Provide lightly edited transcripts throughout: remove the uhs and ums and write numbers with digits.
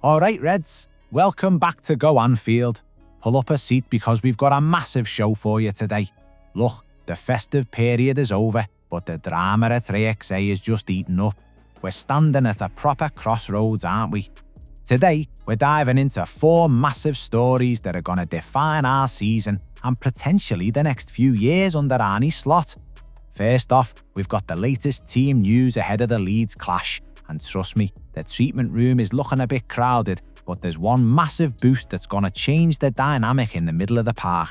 Alright Reds, welcome back to Go Anfield. Pull up a seat because we've got a massive show for you today. Look, the festive period is over, but the drama at AXA is just eating up. We're standing at a proper crossroads, aren't we? Today, we're diving into 4 massive stories that are going to define our season and potentially the next few years under Arne Slot. First off, we've got the latest team news ahead of the Leeds clash, and trust me, the treatment room is looking a bit crowded, but there's one massive boost that's going to change the dynamic in the middle of the park.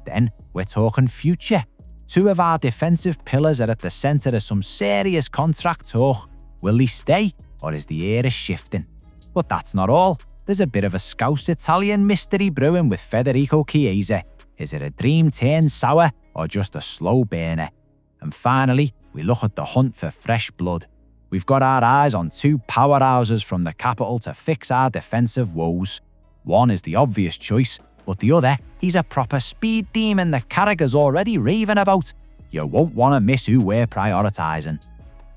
Then, we're talking future. 2 of our defensive pillars are at the centre of some serious contract talk. Will they stay, or is the era shifting? But that's not all. There's a bit of a Scouse Italian mystery brewing with Federico Chiesa. Is it a dream turned sour, or just a slow burner? And finally, we look at the hunt for fresh blood. We've got our eyes on 2 powerhouses from the capital to fix our defensive woes. One is the obvious choice, but the other, he's a proper speed demon that Carragher's already raving about. You won't want to miss who we're prioritising.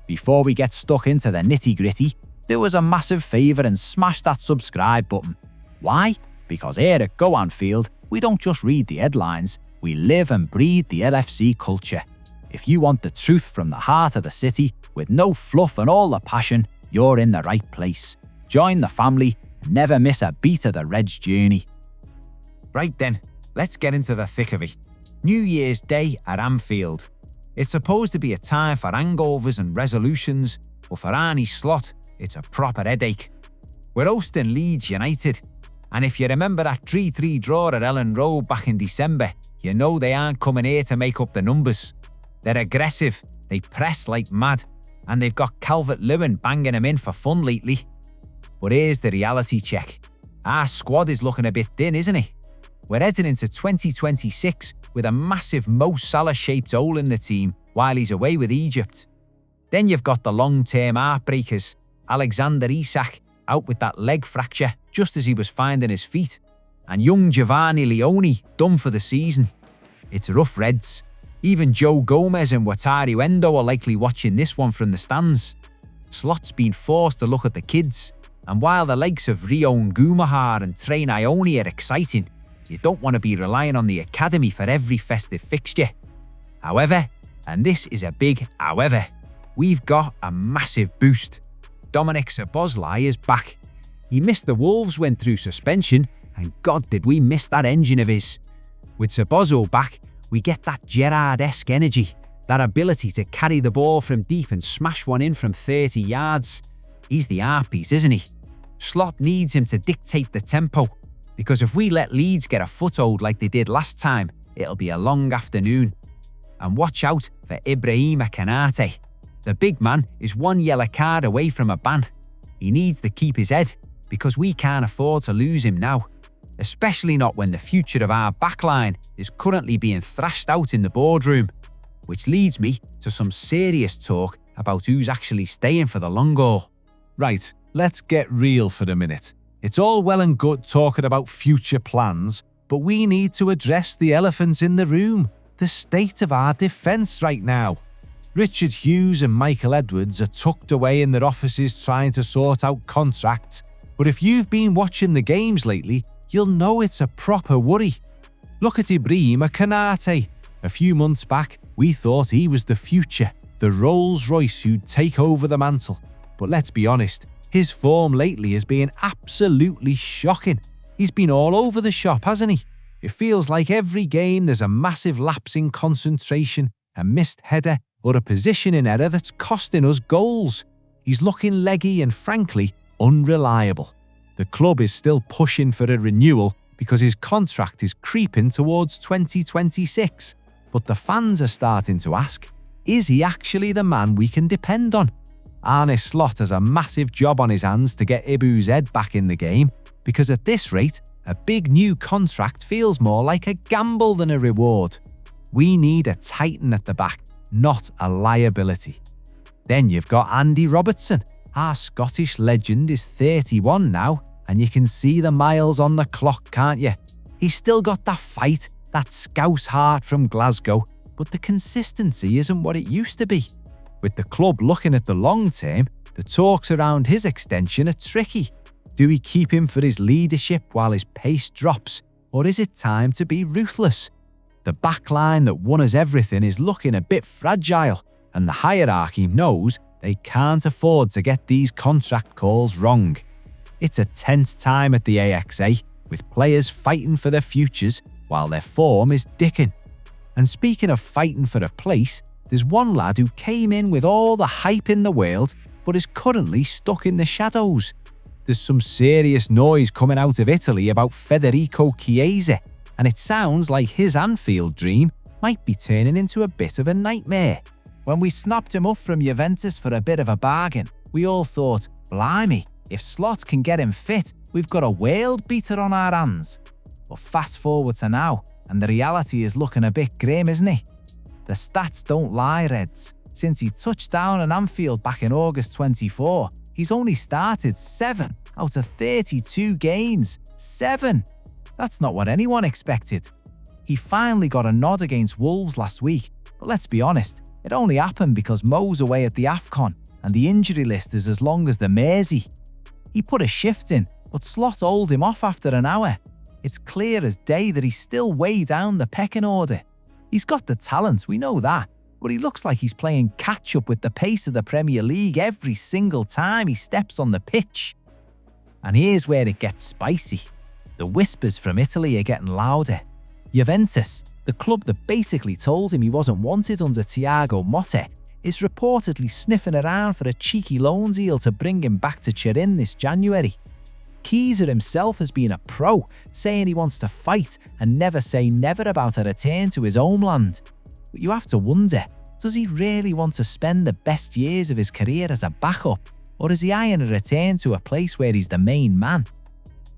Before we get stuck into the nitty-gritty, do us a massive favour and smash that subscribe button. Why? Because here at Go Anfield, we don't just read the headlines, we live and breathe the LFC culture. If you want the truth from the heart of the city, with no fluff and all the passion, you're in the right place. Join the family, never miss a beat of the Reds journey. Right then, let's get into the thick of it. New Year's Day at Anfield. It's supposed to be a time for hangovers and resolutions, but for Arne Slot, it's a proper headache. We're hosting Leeds United, and if you remember that 3-3 draw at Ellen Road back in December, you know they aren't coming here to make up the numbers. They're aggressive, they press like mad, and they've got Calvert-Lewin banging them in for fun lately. But here's the reality check. Our squad is looking a bit thin, isn't it? We're heading into 2026 with a massive Mo Salah-shaped hole in the team while he's away with Egypt. Then you've got the long-term heartbreakers, Alexander Isak out with that leg fracture just as he was finding his feet, and young Giovanni Leone done for the season. It's rough Reds. Even Joe Gomez and Wataru Endo are likely watching this one from the stands. Slot's been forced to look at the kids, and while the likes of Rion Gumahar and Trey Ione are exciting, you don't want to be relying on the academy for every festive fixture. However, and this is a big however, we've got a massive boost. Dominik Szoboszlai is back. He missed the Wolves win through suspension, and God did we miss that engine of his. With Szoboszlai back, we get that Gerrard-esque energy, that ability to carry the ball from deep and smash one in from 30 yards. He's the art piece, isn't he? Slot needs him to dictate the tempo, because if we let Leeds get a foothold like they did last time, it'll be a long afternoon. And watch out for Ibrahima Konaté. The big man is 1 yellow card away from a ban. He needs to keep his head, because we can't afford to lose him now. Especially not when the future of our backline is currently being thrashed out in the boardroom. Which leads me to some serious talk about who's actually staying for the long haul. Right, let's get real for a minute. It's all well and good talking about future plans, but we need to address the elephant in the room, the state of our defence right now. Richard Hughes and Michael Edwards are tucked away in their offices trying to sort out contracts, but if you've been watching the games lately, you'll know it's a proper worry. Look at Ibrahima Konaté. A few months back, we thought he was the future, the Rolls Royce who'd take over the mantle. But let's be honest, his form lately has been absolutely shocking. He's been all over the shop, hasn't he? It feels like every game there's a massive lapse in concentration, a missed header, or a positioning error that's costing us goals. He's looking leggy and frankly, unreliable. The club is still pushing for a renewal because his contract is creeping towards 2026. But the fans are starting to ask, is he actually the man we can depend on? Arne Slot has a massive job on his hands to get Ibu's head back in the game, because at this rate, a big new contract feels more like a gamble than a reward. We need a titan at the back, not a liability. Then you've got Andy Robertson. Our Scottish legend is 31 now, and you can see the miles on the clock, can't you? He's still got that fight, that Scouse heart from Glasgow, but the consistency isn't what it used to be. With the club looking at the long term, the talks around his extension are tricky. Do we keep him for his leadership while his pace drops, or is it time to be ruthless? The backline that won us everything is looking a bit fragile, and the hierarchy knows they can't afford to get these contract calls wrong. It's a tense time at the AXA, with players fighting for their futures while their form is dicking. And speaking of fighting for a place, there's one lad who came in with all the hype in the world but is currently stuck in the shadows. There's some serious noise coming out of Italy about Federico Chiesa, and it sounds like his Anfield dream might be turning into a bit of a nightmare. When we snapped him up from Juventus for a bit of a bargain, we all thought, blimey, if Slot can get him fit, we've got a world beater on our hands. But fast forward to now, and the reality is looking a bit grim, isn't it? The stats don't lie, Reds. Since he touched down in Anfield back in August 24, he's only started 7 out of 32 games. 7! That's not what anyone expected. He finally got a nod against Wolves last week, but let's be honest, it only happened because Mo's away at the AFCON, and the injury list is as long as the Mersey. He put a shift in, but Slot hauled him off after an hour. It's clear as day that he's still way down the pecking order. He's got the talent, we know that, but he looks like he's playing catch-up with the pace of the Premier League every single time he steps on the pitch. And here's where it gets spicy. The whispers from Italy are getting louder. Juventus, the club that basically told him he wasn't wanted under Thiago Motta, is reportedly sniffing around for a cheeky loan deal to bring him back to Turin this January. Chiesa himself has been a pro, saying he wants to fight and never say never about a return to his homeland. But you have to wonder, does he really want to spend the best years of his career as a backup, or is he eyeing a return to a place where he's the main man?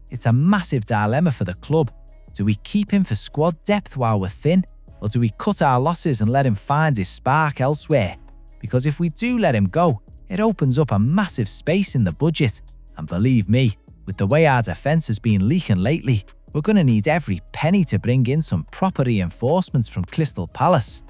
It's a massive dilemma for the club. Do we keep him for squad depth while we're thin, or do we cut our losses and let him find his spark elsewhere? Because if we do let him go, it opens up a massive space in the budget, and believe me, with the way our defence has been leaking lately, we're going to need every penny to bring in some proper reinforcements from Crystal Palace.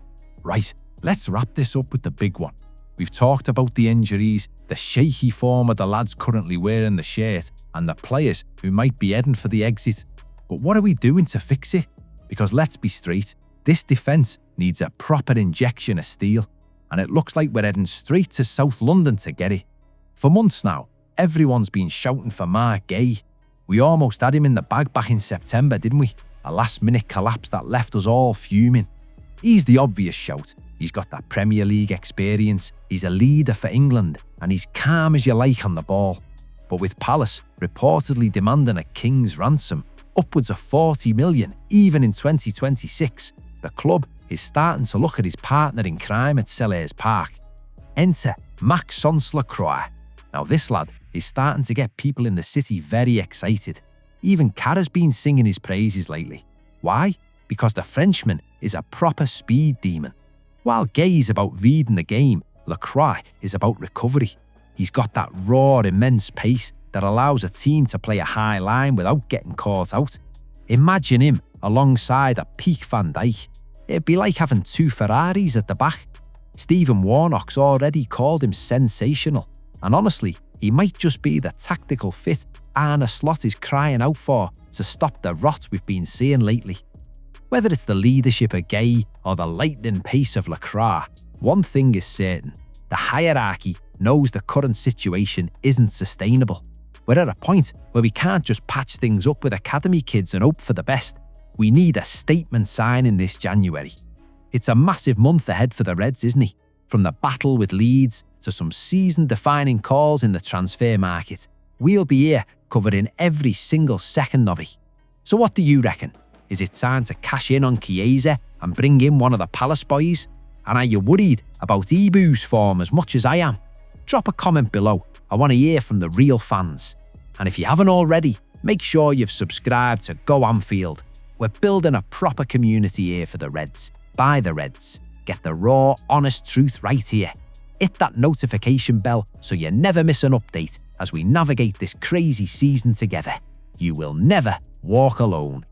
Right, let's wrap this up with the big one. We've talked about the injuries, the shaky form of the lads currently wearing the shirt, and the players who might be heading for the exit. But what are we doing to fix it? Because let's be straight, this defence needs a proper injection of steel, and it looks like we're heading straight to South London to get it. For months now, everyone's been shouting for Mark Gay. We almost had him in the bag back in September, didn't we? A last-minute collapse that left us all fuming. He's the obvious shout. He's got that Premier League experience, he's a leader for England, and he's calm as you like on the ball. But with Palace reportedly demanding a king's ransom, upwards of 40 million even in 2026, the club is starting to look at his partner in crime at Selhurst Park. Enter Maxence Lacroix. Now this lad is starting to get people in the city very excited. Even Cara's been singing his praises lately. Why? Because the Frenchman is a proper speed demon. While Gay is about reading the game, Lacroix is about recovery. He's got that raw, immense pace that allows a team to play a high line without getting caught out. Imagine him alongside a peak Van Dijk. It'd be like having 2 Ferraris at the back. Stephen Warnock's already called him sensational. And honestly, he might just be the tactical fit Arne Slot is crying out for to stop the rot we've been seeing lately. Whether it's the leadership of Gay or the lightning pace of Lacroix, one thing is certain. The hierarchy knows the current situation isn't sustainable. We're at a point where we can't just patch things up with academy kids and hope for the best. We need a statement signing this January. It's a massive month ahead for the Reds, isn't it? From the battle with Leeds to some season-defining calls in the transfer market. We'll be here covering every single second of it. So what do you reckon? Is it time to cash in on Chiesa and bring in one of the Palace boys? And are you worried about Ibu's form as much as I am? Drop a comment below. I want to hear from the real fans. And if you haven't already, make sure you've subscribed to Go Anfield. We're building a proper community here for the Reds. By the Reds. Get the raw, honest truth right here. Hit that notification bell so you never miss an update as we navigate this crazy season together. You will never walk alone.